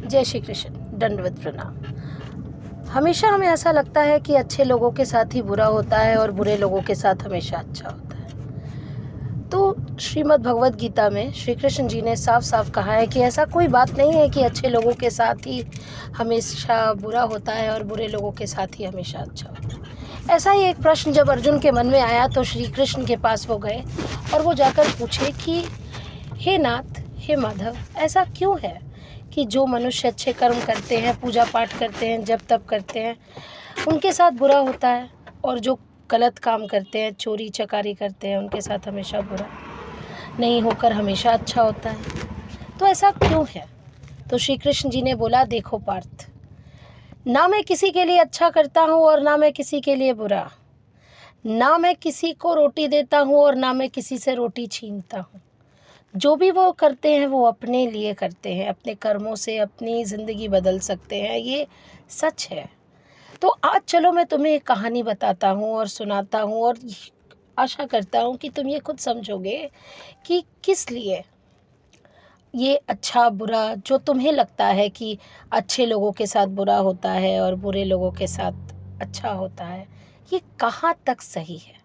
जय श्री कृष्ण। दंडवत प्रणाम। हमेशा हमें ऐसा लगता है कि अच्छे लोगों के साथ ही बुरा होता है और बुरे लोगों के साथ हमेशा अच्छा होता है। तो श्रीमद् भगवत गीता में श्री कृष्ण जी ने साफ साफ कहा है कि ऐसा कोई बात नहीं है कि अच्छे लोगों के साथ ही हमेशा बुरा होता है और बुरे लोगों के साथ ही हमेशा अच्छा होता है। ऐसा ही एक प्रश्न जब अर्जुन के मन में आया तो श्री कृष्ण के पास वो गए और वो जाकर पूछे कि हे नाथ, हे माधव, ऐसा क्यों है कि जो मनुष्य अच्छे कर्म करते हैं, पूजा पाठ करते हैं, जप तप करते हैं, उनके साथ बुरा होता है और जो गलत काम करते हैं, चोरी चकारी करते हैं, उनके साथ हमेशा बुरा नहीं होकर हमेशा अच्छा होता है। तो ऐसा क्यों है? तो श्री कृष्ण जी ने बोला, देखो पार्थ, ना मैं किसी के लिए अच्छा करता हूँ और ना मैं किसी के लिए बुरा, ना मैं किसी को रोटी देता हूँ और ना मैं किसी से रोटी छीनता हूँ। जो भी वो करते हैं वो अपने लिए करते हैं, अपने कर्मों से अपनी ज़िंदगी बदल सकते हैं, ये सच है। तो आज चलो मैं तुम्हें एक कहानी बताता हूँ और सुनाता हूँ और आशा करता हूँ कि तुम ये खुद समझोगे कि किस लिए ये अच्छा बुरा जो तुम्हें लगता है कि अच्छे लोगों के साथ बुरा होता है और बुरे लोगों के साथ अच्छा होता है, ये कहाँ तक सही है।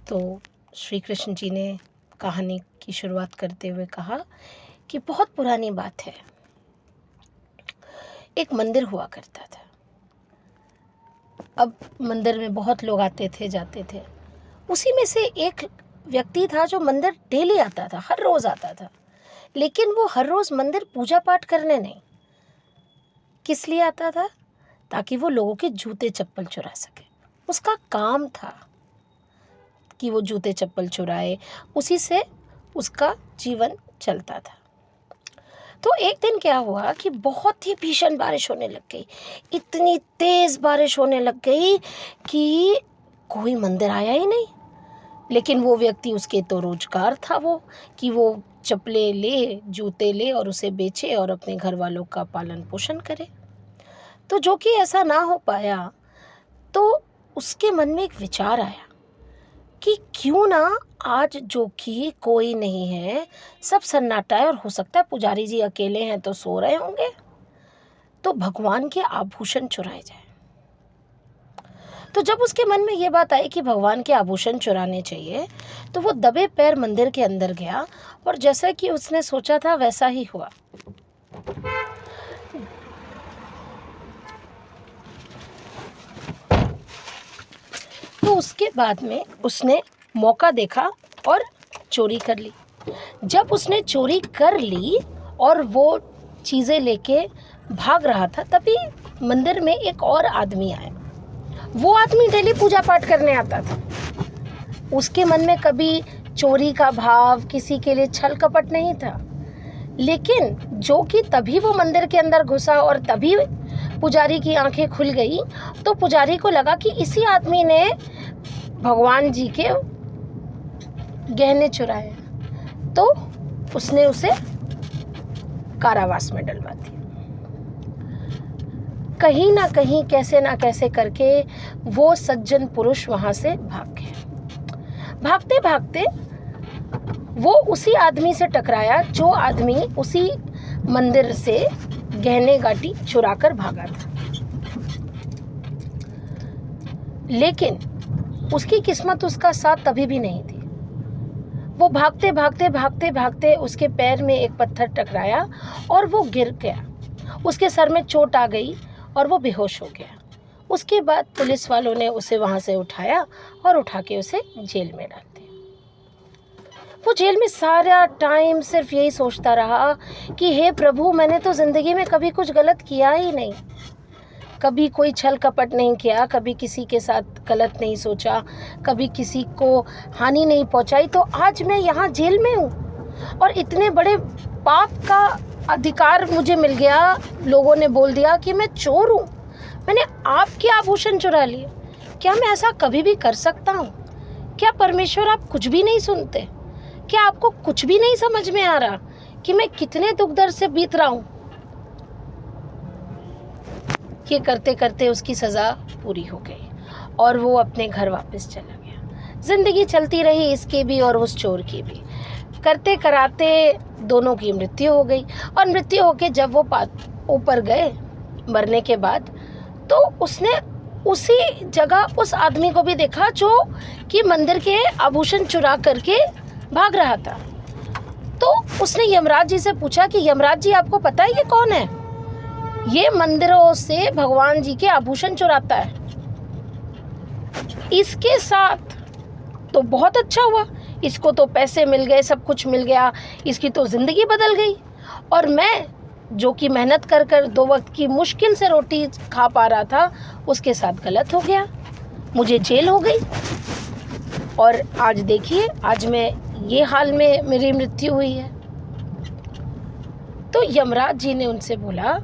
तो श्री कृष्ण जी ने कहानी की शुरुआत करते हुए कहा कि बहुत पुरानी बात है, एक मंदिर हुआ करता था। अब मंदिर में बहुत लोग आते थे जाते थे। उसी में से एक व्यक्ति था जो मंदिर डेली आता था, हर रोज़ आता था। लेकिन वो हर रोज़ मंदिर पूजा पाठ करने नहीं, किस लिए आता था? ताकि वो लोगों के जूते चप्पल चुरा सके। उसका काम था कि वो जूते चप्पल चुराए, उसी से उसका जीवन चलता था। तो एक दिन क्या हुआ कि बहुत ही भीषण बारिश होने लग गई, इतनी तेज़ बारिश होने लग गई कि कोई मंदिर आया ही नहीं। लेकिन वो व्यक्ति, उसके तो रोजगार था वो कि वो चप्पलें ले, जूते ले और उसे बेचे और अपने घर वालों का पालन पोषण करे। तो जो कि ऐसा ना हो पाया, तो उसके मन में एक विचार आया कि क्यों ना आज जो कि कोई नहीं है, सब सन्नाटा है और हो सकता है पुजारी जी अकेले हैं तो सो रहे होंगे, तो भगवान के आभूषण चुराए जाए। तो जब उसके मन में ये बात आई कि भगवान के आभूषण चुराने चाहिए, तो वो दबे पैर मंदिर के अंदर गया और जैसा कि उसने सोचा था वैसा ही हुआ। तो उसके बाद में उसने मौका देखा और चोरी कर ली। जब उसने चोरी कर ली और वो चीज़ें लेके भाग रहा था, तभी मंदिर में एक और आदमी आया। वो आदमी डेली पूजा पाठ करने आता था। उसके मन में कभी चोरी का भाव, किसी के लिए छल कपट नहीं था। लेकिन जो कि तभी वो मंदिर के अंदर घुसा और तभी पुजारी की आंखें खुल गई, तो पुजारी को लगा कि इसी आदमी ने भगवान जी के गहने चुराए, तो उसने उसे कारावास में डलवा दिया। कहीं ना कहीं, कैसे ना कैसे करके वो सज्जन पुरुष वहां से भाग गया। भागते भागते वो उसी आदमी से टकराया जो आदमी उसी मंदिर से गहने गाटी चुरा कर भागा था। लेकिन उसकी किस्मत उसका साथ तभी भी नहीं थी। वो भागते भागते भागते भागते उसके पैर में एक पत्थर टकराया और वो गिर गया। उसके सर में चोट आ गई और वो बेहोश हो गया। उसके बाद पुलिस वालों ने उसे वहाँ से उठाया और उठा के उसे जेल में डाल दिया। वो जेल में सारा टाइम सिर्फ यही सोचता रहा कि हे प्रभु, मैंने तो ज़िंदगी में कभी कुछ गलत किया ही नहीं, कभी कोई छल कपट नहीं किया, कभी किसी के साथ गलत नहीं सोचा, कभी किसी को हानि नहीं पहुंचाई। तो आज मैं यहाँ जेल में हूँ और इतने बड़े पाप का अधिकार मुझे मिल गया। लोगों ने बोल दिया कि मैं चोर हूँ, मैंने आपके आभूषण चुरा लिए। क्या मैं ऐसा कभी भी कर सकता हूँ? क्या परमेश्वर आप कुछ भी नहीं सुनते? क्या आपको कुछ भी नहीं समझ में आ रहा कि मैं कितने दुख दर्द से बीत रहा हूँ? ये करते करते उसकी सज़ा पूरी हो गई और वो अपने घर वापस चला गया। ज़िंदगी चलती रही, इसकी भी और उस चोर की भी। करते कराते दोनों की मृत्यु हो गई। और मृत्यु होके जब वो ऊपर गए मरने के बाद, तो उसने उसी जगह उस आदमी को भी देखा जो कि मंदिर के आभूषण चुरा करके भाग रहा था। तो उसने यमराज जी से पूछा कि यमराज जी, आपको पता है ये कौन है? ये मंदिरों से भगवान जी के आभूषण चुराता है। इसके साथ तो बहुत अच्छा हुआ, इसको तो पैसे मिल गए, सब कुछ मिल गया, इसकी तो ज़िंदगी बदल गई। और मैं जो कि मेहनत कर कर 2 वक्त की मुश्किल से रोटी खा पा रहा था, उसके साथ गलत हो गया, मुझे जेल हो गई। और आज देखिए, आज मैं ये हाल में मेरी मृत्यु हुई है। तो यमराज जी ने उनसे बोला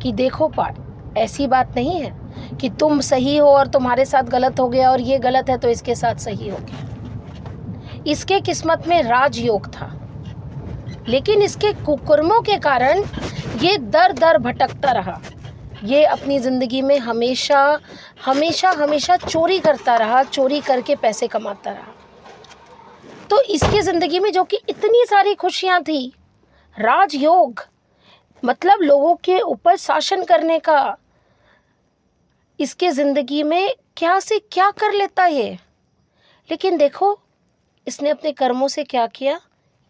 कि देखो पाठ, ऐसी बात नहीं है कि तुम सही हो और तुम्हारे साथ गलत हो गया और ये गलत है तो इसके साथ सही हो गया। इसके किस्मत में राजयोग था, लेकिन इसके कुकर्मों के कारण ये दर दर भटकता रहा। ये अपनी ज़िंदगी में हमेशा हमेशा हमेशा चोरी करता रहा, चोरी करके पैसे कमाता रहा। तो इसकी ज़िंदगी में जो कि इतनी सारी खुशियाँ थी, राजयोग मतलब लोगों के ऊपर शासन करने का, इसके ज़िंदगी में क्या से क्या कर लेता ये। लेकिन देखो, इसने अपने कर्मों से क्या किया,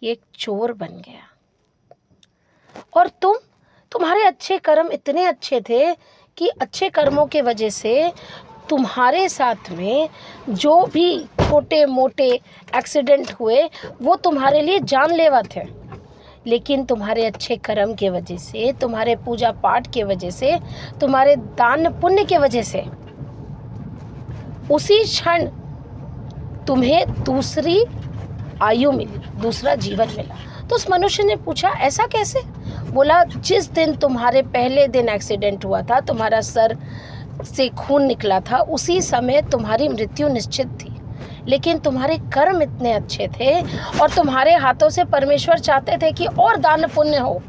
ये एक चोर बन गया। और तुम्हारे अच्छे कर्म इतने अच्छे थे कि अच्छे कर्मों के वजह से तुम्हारे साथ में जो भी छोटे मोटे एक्सीडेंट हुए वो तुम्हारे लिए जानलेवा थे। लेकिन तुम्हारे अच्छे कर्म के वजह से, तुम्हारे पूजा पाठ के वजह से, तुम्हारे दान पुण्य के वजह से उसी क्षण तुम्हें दूसरी आयु मिली, दूसरा जीवन मिला। तो उस मनुष्य ने पूछा, ऐसा कैसे? बोला, जिस दिन तुम्हारे पहले दिन एक्सीडेंट हुआ था, तुम्हारा सर से खून निकला था, उसी समय तुम्हारी मृत्यु निश्चित थी। लेकिन तुम्हारे कर्म इतने अच्छे थे और तुम्हारे हाथों से परमेश्वर चाहते थे कि और दान पुण्य हो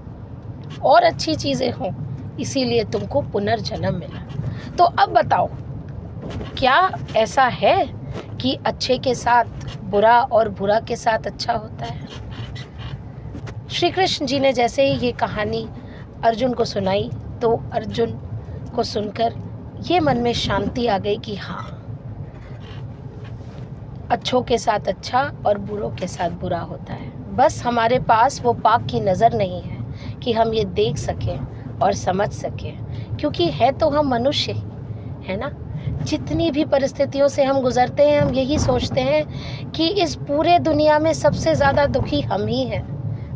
और अच्छी चीज़ें हों, इसीलिए तुमको पुनर्जन्म मिला। तो अब बताओ, क्या ऐसा है कि अच्छे के साथ बुरा और बुरा के साथ अच्छा होता है? श्री कृष्ण जी ने जैसे ही ये कहानी अर्जुन को सुनाई, तो अर्जुन को सुनकर ये मन में शांति आ गई कि हाँ, अच्छों के साथ अच्छा और बुरों के साथ बुरा होता है। बस हमारे पास वो पाक की नज़र नहीं है कि हम ये देख सकें और समझ सकें, क्योंकि है तो हम मनुष्य ही, है ना। जितनी भी परिस्थितियों से हम गुजरते हैं, हम यही सोचते हैं कि इस पूरे दुनिया में सबसे ज़्यादा दुखी हम ही हैं।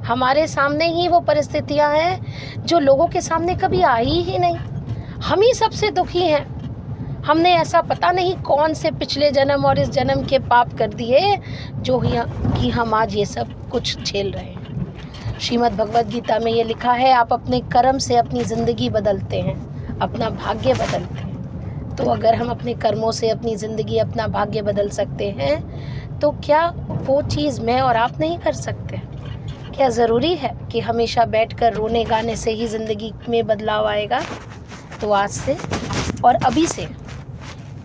हमारे सामने ही वो परिस्थितियां हैं जो लोगों के सामने कभी आई ही नहीं। हम ही सबसे दुखी हैं। हमने ऐसा पता नहीं कौन से पिछले जन्म और इस जन्म के पाप कर दिए जो कि हम आज ये सब कुछ झेल रहे हैं। श्रीमद् भगवद गीता में ये लिखा है, आप अपने कर्म से अपनी ज़िंदगी बदलते हैं, अपना भाग्य बदलते हैं। तो अगर हम अपने कर्मों से अपनी ज़िंदगी, अपना भाग्य बदल सकते हैं, तो क्या वो चीज़ मैं और आप नहीं कर सकते? क्या ज़रूरी है कि हमेशा बैठकर रोने गाने से ही ज़िंदगी में बदलाव आएगा? तो आज से और अभी से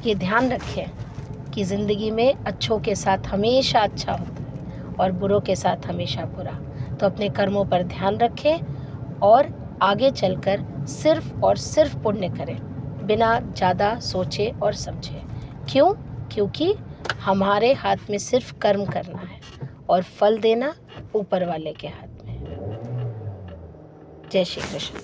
ये ध्यान रखें कि ज़िंदगी में अच्छों के साथ हमेशा अच्छा होता है और बुरों के साथ हमेशा बुरा। तो अपने कर्मों पर ध्यान रखें और आगे चलकर सिर्फ और सिर्फ पुण्य करें, बिना ज़्यादा सोचे और समझे। क्यों? क्योंकि हमारे हाथ में सिर्फ कर्म करना है और फल देना ऊपर वाले के हाथ में। जय श्री कृष्ण।